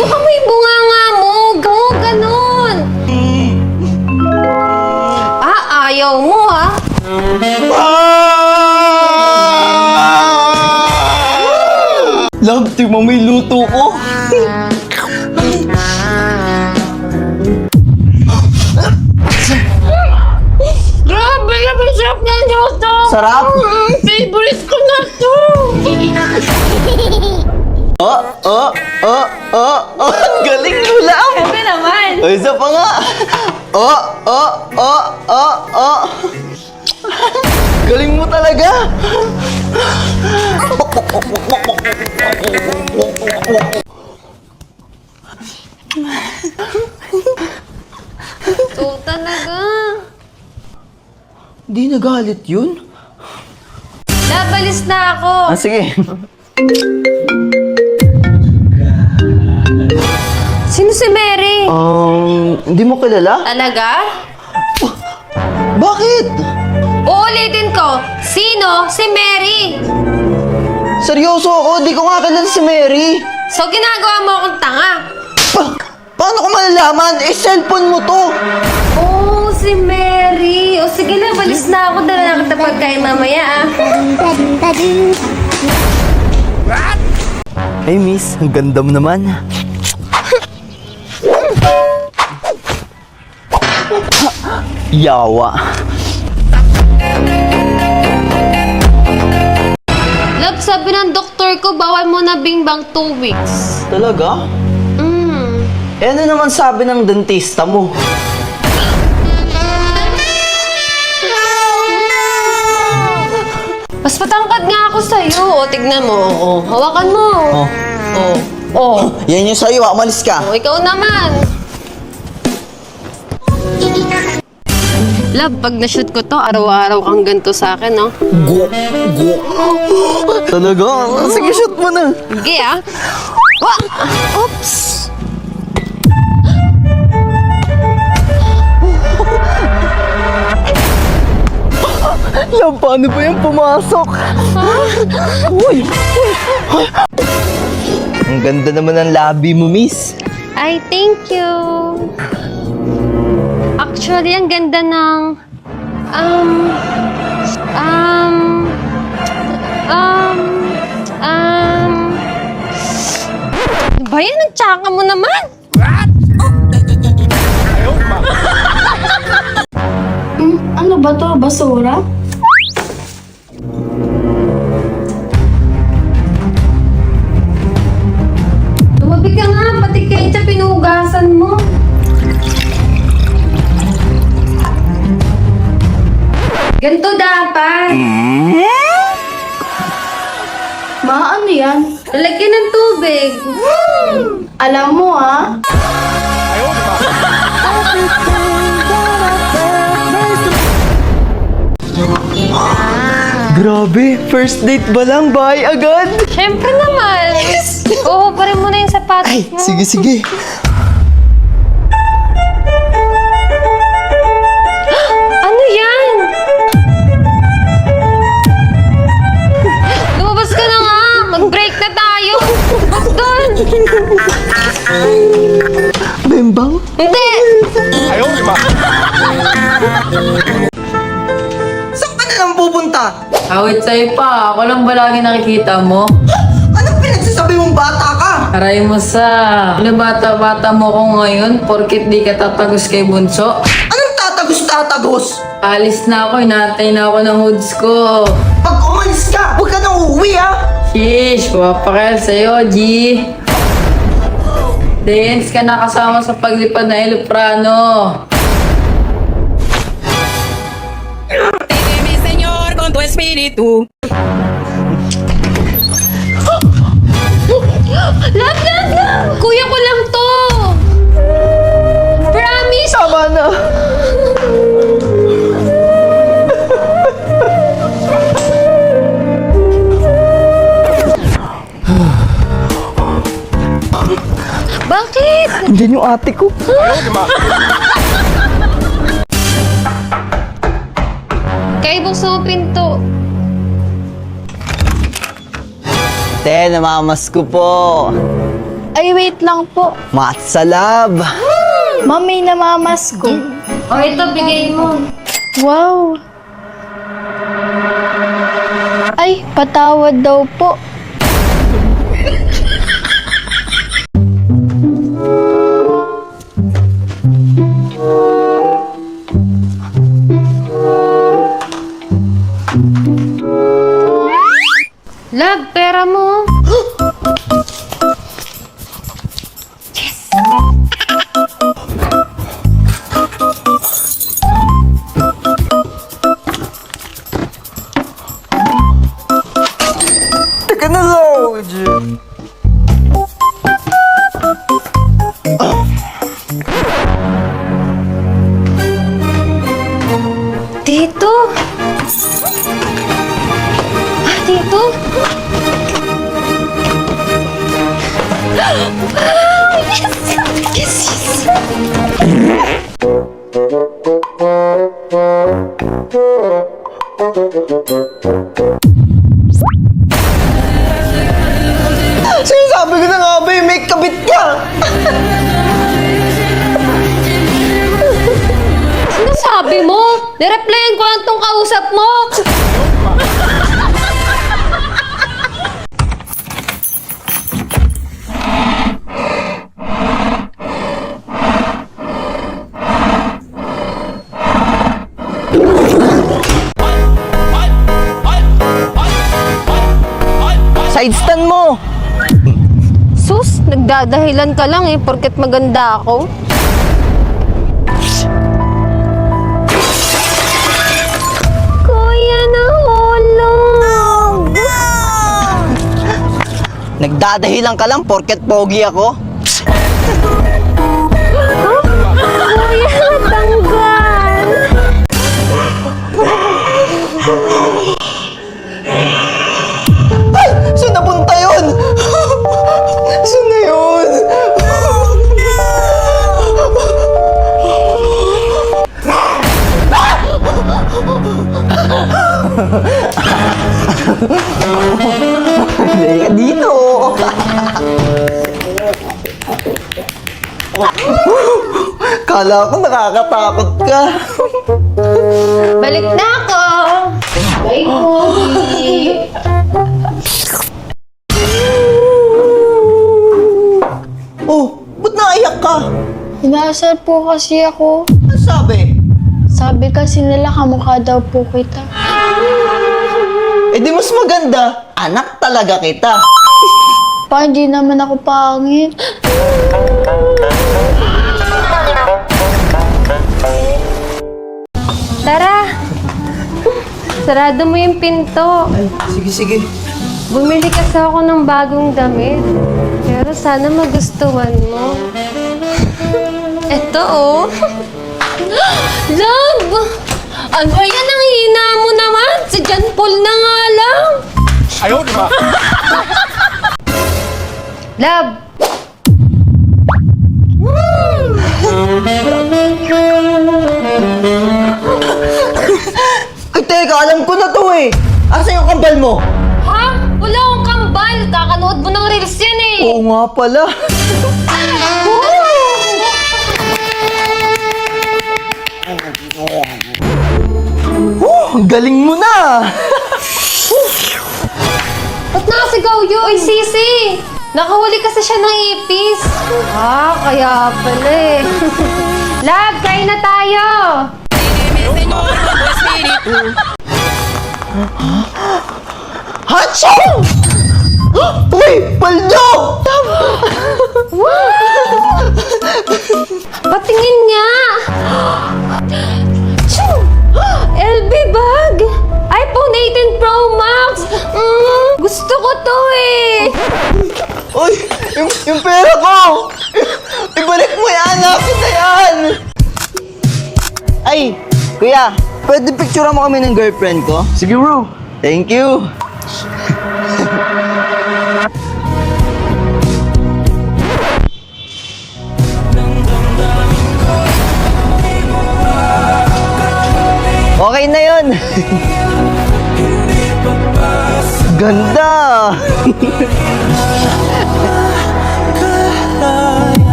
Baka may bunganga mo. Ganon. Ayaw mo ha? Love, tingnan mo yung luto ko. Grabe na masarap na luto. Sarap? Favorite ko na to. Galing mo lang. Grabe naman. O, isa pa nga. Galing mo talaga. Ito talaga. Di nagalit yun? Nabalis na ako. Sige. Sino si Mary? Hindi mo kilala? Talaga? Bakit? Uulitin ko. Sino si Mary? Seryoso ako, di ko nga kilala si Mary. So ginagawa mo akong tanga? Paano ko malalaman? Cellphone mo to. Oh, si Mary. O sige na, balis na ako. Dala na kita pagkain mamaya ah. Hey miss, ang ganda mo naman. Yawa. Love, sabi ng doktor ko, bawal mo na bingbang 2 weeks. Talaga? Eh ano naman sabi ng dentista mo? Mas patangkad nga ako sa'yo. O, tignan mo. O, hawakan mo. Oh. O. Yan yung sa'yo, umalis ka. O, ikaw naman. Love, pag na-shoot ko to, araw-araw kang ganito sa akin, no? Go. Talaga? Sige, shoot mo na. Sige, ah. Wa! Oops! Love, paano ba yung pumasok? Uy! Ang ganda naman ng labi mo, miss. Ay, thank you. Actually, ang ganda ng... Ano ba yan? Ang tsaka mo naman! Ano ba to? Basura? Tumabi ka nga, pati ketchup pinugasan mo. Ganito dapat. Ma, ano yan? Lalagyan ng tubig. Alam mo ah. Grabe, first date ba lang? Bye agad? Siyempre naman. Oo, parin mo na yung sapatos mo. Sige. Ano yan? Lumabas ka na nga. Mag-break na tayo. Bak doon. Bembang? Hindi. Saan ka na lang pupunta? Awit sa'yo pa. Ako lang ba lagi nakikita mo? Anong pinagsasabi mong bata ka? Aray mo sa... Ano bata-bata mo ko ngayon? Porkit di ka tatagos kay Bunso? Anong tatagos? Alis na ako. Inaantay na ako ng hoods ko. Pag umalis ka, huwag ka nang uuwi ha! Shish! Papakal sa'yo, G. Dance ka na kasama sa paglipad na Eloprano. Mi Señor, con tu espíritu. Love! Kuya ko lang to. Promise. Tama na! Bakit? Hindi yung ate ko. Kaya buksan mo pinto. Te, namamas ko po. Ay, wait lang po. Matsa love. Ma'am, may namamas ko. O ito, bigay mo. Wow. Ay, patawad daw po. Love, pera mo. Teka na, Lord. Tito. Tito. Yes, yes. Sinasabi ko na nga ba, may kabit ka. Ano sabi mo? Nireplyan ko lang tong kausap mo. Side stand mo. Sus, nagdadahilan ka lang porket maganda ako. Kuya, nahulog. Nagdadahilan ka lang porket pogi ako. Kuya, tanggal. Ay! Saan napunta yun? Saan na yun? Halika dito. Kala ko nakakatakot ka. Balik na ako. Ay, Pogi. Oh, ba't naiyak ka? Inasal po kasi ako. Ano sabi? Sabi kasi nila kamukha daw po kita. Eh di mas maganda, anak talaga kita. Pa, hindi naman ako pangit. Tara. Sarado mo yung pinto. Sige, sige. Bumili kasi ako ng bagong damit. Pero sana magustuhan mo. Eto, oh. Love! Ano yan? Ang hina mo naman. Si John Paul na nga lang. Ayaw, di ba? Love! Ay, teka, alam ko na to eh. Asa yung kambal mo? Ha? Wala akong kambal. Kakanood mo ng reels yan eh. Oo nga pala. Ang galing mo na! Ba't nakasigaw yun? Uy, Sisi! Nakahuli kasi siya ng ipis. Ah, kaya pala eh. Love, kain na tayo! Señor, con tu espíritu. Hachoo! Uy! Paldo! Patingin nga! Choo! LB bag! iPhone 18 Pro Max! Gusto ko to eh! Uy! Yung pera ko! Ibalik mo yan! Hanapin na yan! Ay! Kuya! Pwede picture mo kami ng girlfriend ko? Sige bro! Thank you! Okay na yun! Ganda!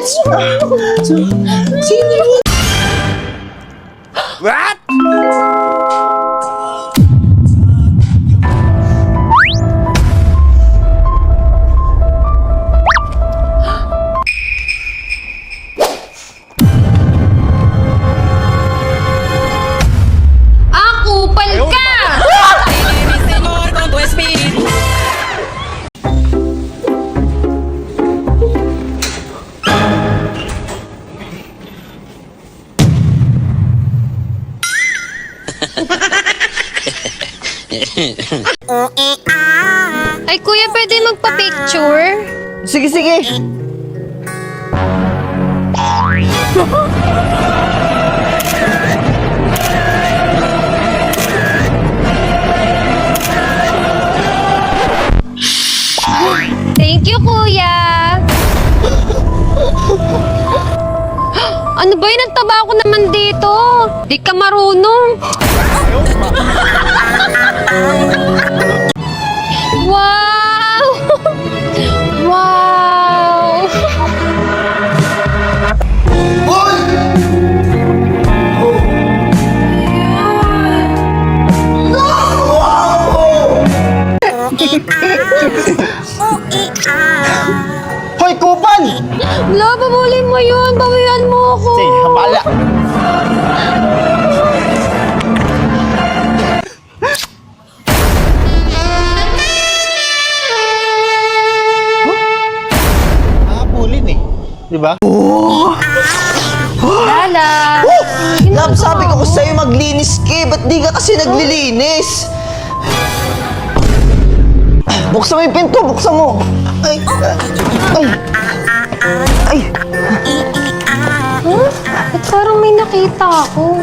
Sino yun? What? Kupal ka! Mi Señor, con tu espíritu. Ay, kuya, pwede magpa-picture? Sige, sige. Thank you, kuya! Ano ba yun? Ang taba ko naman dito. Di ka marunong. Wow! Wow! Hoy, kupal! Wala, babulin mo yun. Bawian mo ako. Sige, habala. Habulin eh. Di ba? Lala. Love, sabi ko sa'yo maglinis ka eh. Ba't di ka kasi naglilinis? Buksan mo yung pinto, buksan mo. Ay, ay, ay. Huh? Ba't parang may nakita ako?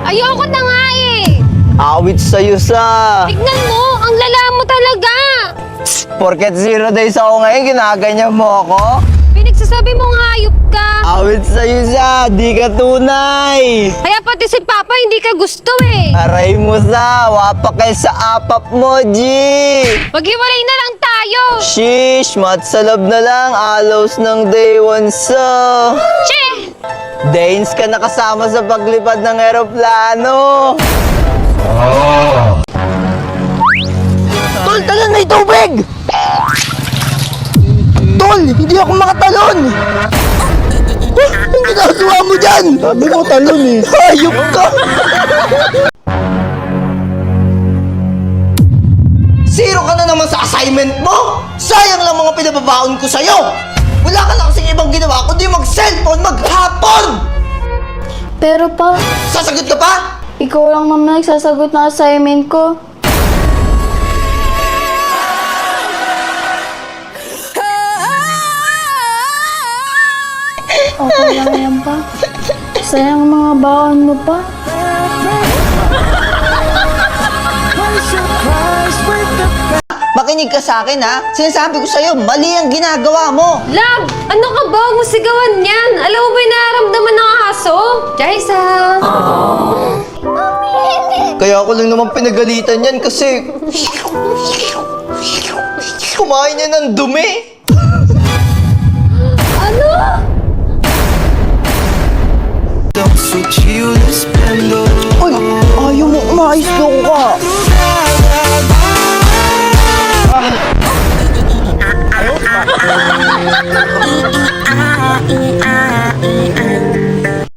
Ayoko na nga eh. Awit sa'yo sa... Tignan mo, ang lala mo talaga. Porket 0 days ako ngayon, ginaganyan mo ako? Pinagsasabi mong hayop ka. Awit sa'yo sa, di ka tunay. Kaya pati si Papa hindi ka gusto eh. Aray mo sa, wapakay sa apap mo, G. Maghiwalay na lang tayo. Shish, matsalab na lang, alaws ng day one sa... Che! Danes ka nakasama sa paglipad ng eroplano. Tol, talon na yung tubig! Tol, hindi ako makatalon! Ang ginagawa mo dyan? Sabi mo talon eh. Hayop ka! Zero ka na naman sa assignment mo! Sayang lang mga pinababaon ko sa'yo! Wala ka lang kasing ibang ginawa kundi mag-cellphone maghapon! Pero pa, Sasagot ka pa? ikaw lang naman nagsasagot ng assignment ko. Okay lang yan pa. Sayang mga baon mo pa. Makinig ka sa akin ha. Sinasabi ko sa'yo, mali ang ginagawa mo. Love, ano ka ba? Huwag mo sigawan yan. Alam mo ba yung nararamdaman ng aso? Jaisa! Kaya ako lang naman pinagalitan yan kasi... kumain niya ng dumi.